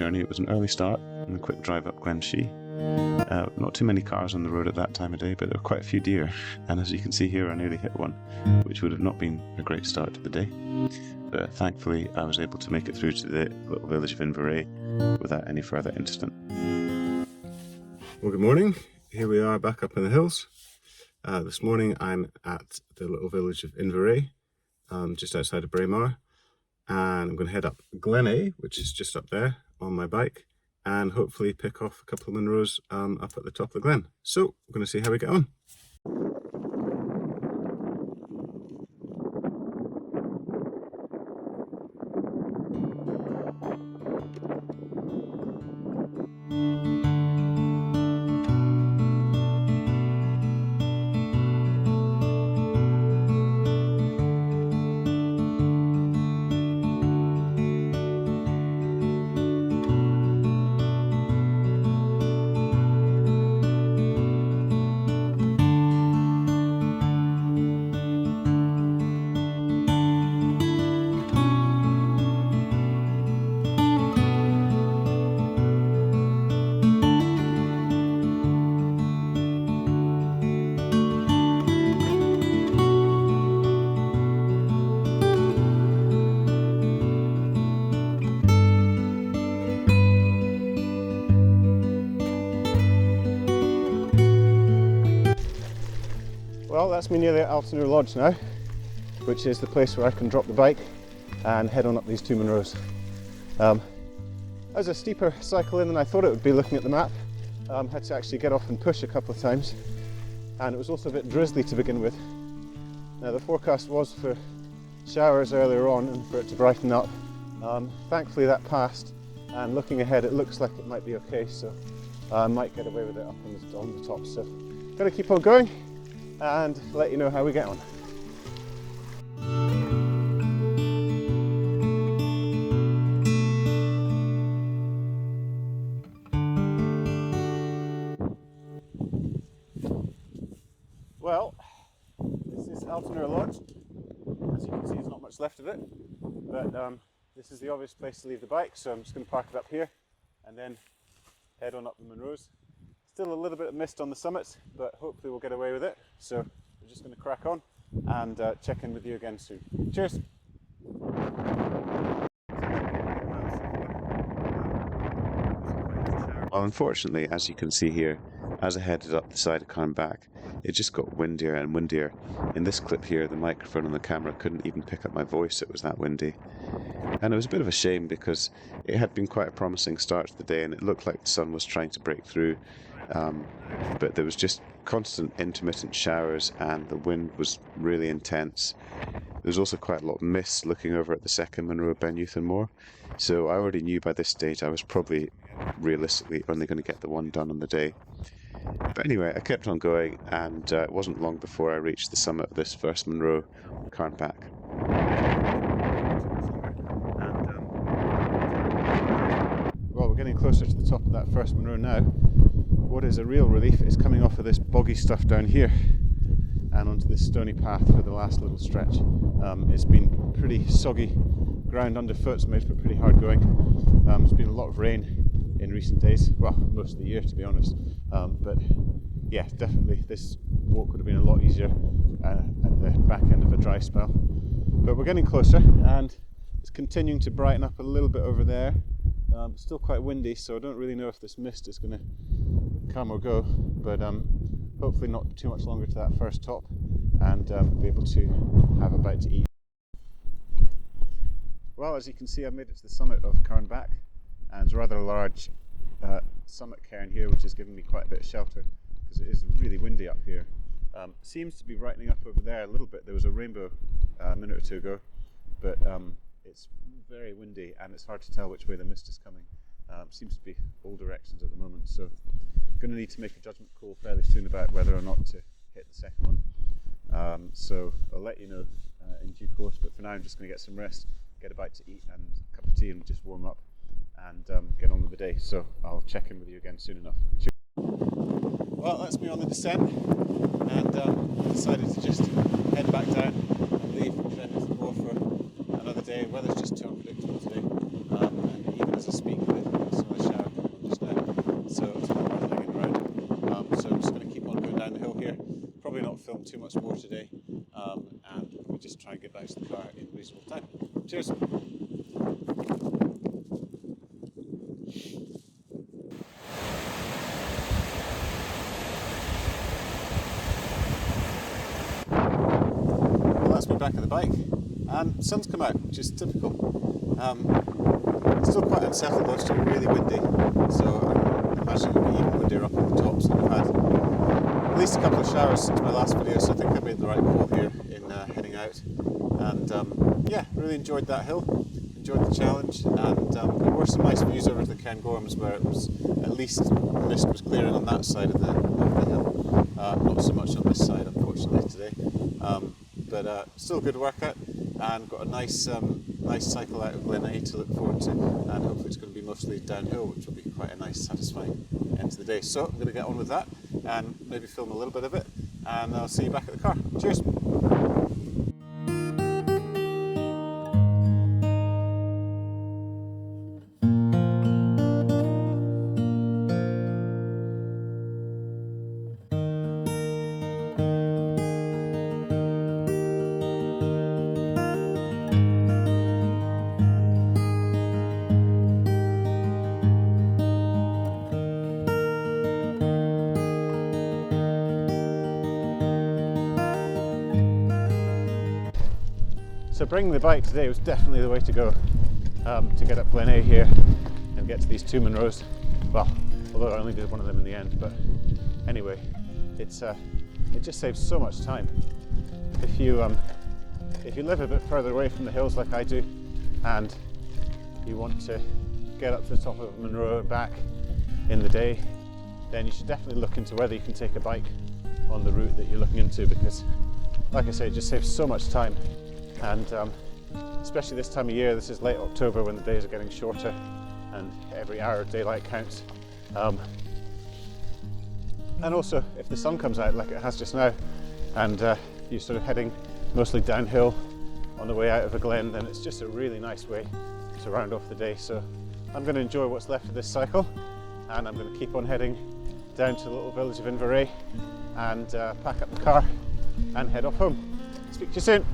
journey. It was an early start and a quick drive up Glen Ey. Not too many cars on the road at that time of day, but there were quite a few deer, and as you can see here I nearly hit one, which would have not been a great start to the day. But thankfully I was able to make it through to the little village of Inverray without any further incident. Well, good morning. Here we are back up in the hills. This morning I'm at the little village of Inverray, just outside of Braemar, and I'm going to head up Glen Ey, which is just up there, on my bike, and hopefully pick off a couple of Munros up at the top of the glen. So I'm going to see how we get on. Well, that's me near the Altanour Lodge now, which is the place where I can drop the bike and head on up these 2 Munros. That was a steeper cycle in than I thought it would be looking at the map. Had to actually get off and push a couple of times, and it was also a bit drizzly to begin with. Now the forecast was for showers earlier on and for it to brighten up. Thankfully that passed, and looking ahead it looks like it might be okay, so I might get away with it up on the top. So gotta keep on going and let you know how we get on. Well, this is Altanour Lodge. As you can see, there's not much left of it, but this is the obvious place to leave the bike, so I'm just going to park it up here and then head on up the Munros. Still a little bit of mist on the summits, but hopefully we'll get away with it. So we're just going to crack on and check in with you again soon. Cheers! Well, unfortunately, as you can see here, as I headed up the side of Carn Bhac, it just got windier and windier. In this clip here, the microphone on the camera couldn't even pick up my voice, it was that windy. And it was a bit of a shame because it had been quite a promising start to the day and it looked like the sun was trying to break through. But there was just constant intermittent showers and the wind was really intense. There was also quite a lot of mist looking over at the second Munro, Ben Youth and Moor. So I already knew by this stage I was probably realistically only going to get the one done on the day. But anyway, I kept on going, and it wasn't long before I reached the summit of this first Munro, Carn Bhac. Well, we're getting closer to the top of that first Munro now. What is a real relief is coming off of this boggy stuff down here and onto this stony path for the last little stretch. It's been pretty soggy ground underfoot, so it makes it pretty hard going. There's been a lot of rain in recent days, well, most of the year to be honest, but yeah, definitely this walk would have been a lot easier at the back end of a dry spell. But we're getting closer and it's continuing to brighten up a little bit over there. Still quite windy, so I don't really know if this mist is going to come or go, but hopefully not too much longer to that first top and be able to have a bite to eat. Well, as you can see, I've made it to the summit of Carn Bhac, and it's a rather large summit cairn here, which is giving me quite a bit of shelter because it is really windy up here. Seems to be brightening up over there a little bit. There was a rainbow a minute or two ago, but it's very windy and it's hard to tell which way the mist is coming. Seems to be all directions at the moment, so I'm going to need to make a judgment call fairly soon about whether or not to hit the second one. So I'll let you know in due course, but for now I'm just going to get some rest, get a bite to eat and a cup of tea and just warm up and get on with the day. So I'll check in with you again soon enough. Cheers. Well, that's me on the descent, and I decided to just head back down and leave Glen Ey for another day. Weather's just too unpredictable today, and even as I speak, the sun much more today, and we just try and get back to the car in reasonable time. Cheers! Well, that's me back at the bike, and the sun's come out, which is typical. It's still quite unsettled though, it's still really windy, so I imagine it'll be even windier up at the tops. I've had at least a couple of showers since my last video, so I think I made the right call here in heading out. And yeah, really enjoyed that hill, enjoyed the challenge, and there were some nice views over to the Carn Bhac where it was at least mist was clearing on that side of the hill, not so much on this side unfortunately today. But still a good workout, and got a nice cycle out of Glen Ey to look forward to, and hopefully it's going to be mostly downhill, which will be quite a nice satisfying end to the day. So I'm going to get on with that and maybe film a little bit of it, and I'll see you back at the car. Cheers! So bringing the bike today was definitely the way to go, to get up Glen Ey here and get to these 2 Munros. Well, although I only did one of them in the end, but anyway, it just saves so much time. If you live a bit further away from the hills like I do, and you want to get up to the top of Munro and back in the day, then you should definitely look into whether you can take a bike on the route that you're looking into, because like I say, it just saves so much time. And especially this time of year, this is late October when the days are getting shorter and every hour of daylight counts. And also, if the sun comes out like it has just now, and you're sort of heading mostly downhill on the way out of a glen, then it's just a really nice way to round off the day. So I'm going to enjoy what's left of this cycle, and I'm going to keep on heading down to the little village of Inverray and pack up the car and head off home. Speak to you soon.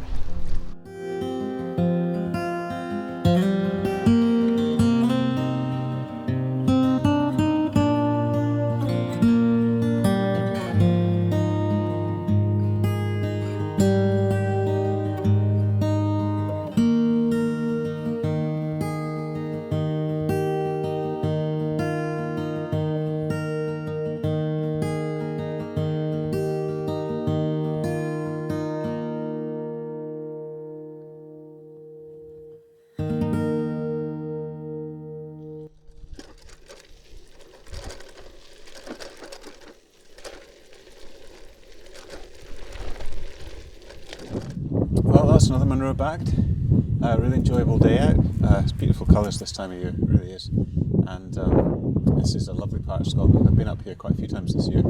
Well, that's another Munro bagged. Really enjoyable day out. It's beautiful colours this time of year, it really is. And this is a lovely part of Scotland. I've been up here quite a few times this year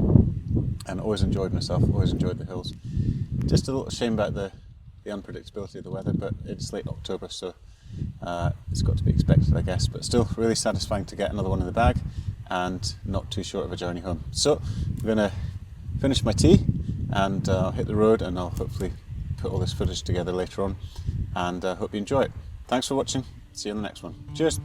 and always enjoyed myself, always enjoyed the hills. Just a little shame about the unpredictability of the weather, but it's late October, so it's got to be expected, I guess. But still really satisfying to get another one in the bag and not too short of a journey home. So I'm going to finish my tea and I'll hit the road, and I'll hopefully put all this footage together later on, and hope you enjoy it. Thanks for watching. See you on the next one. Cheers.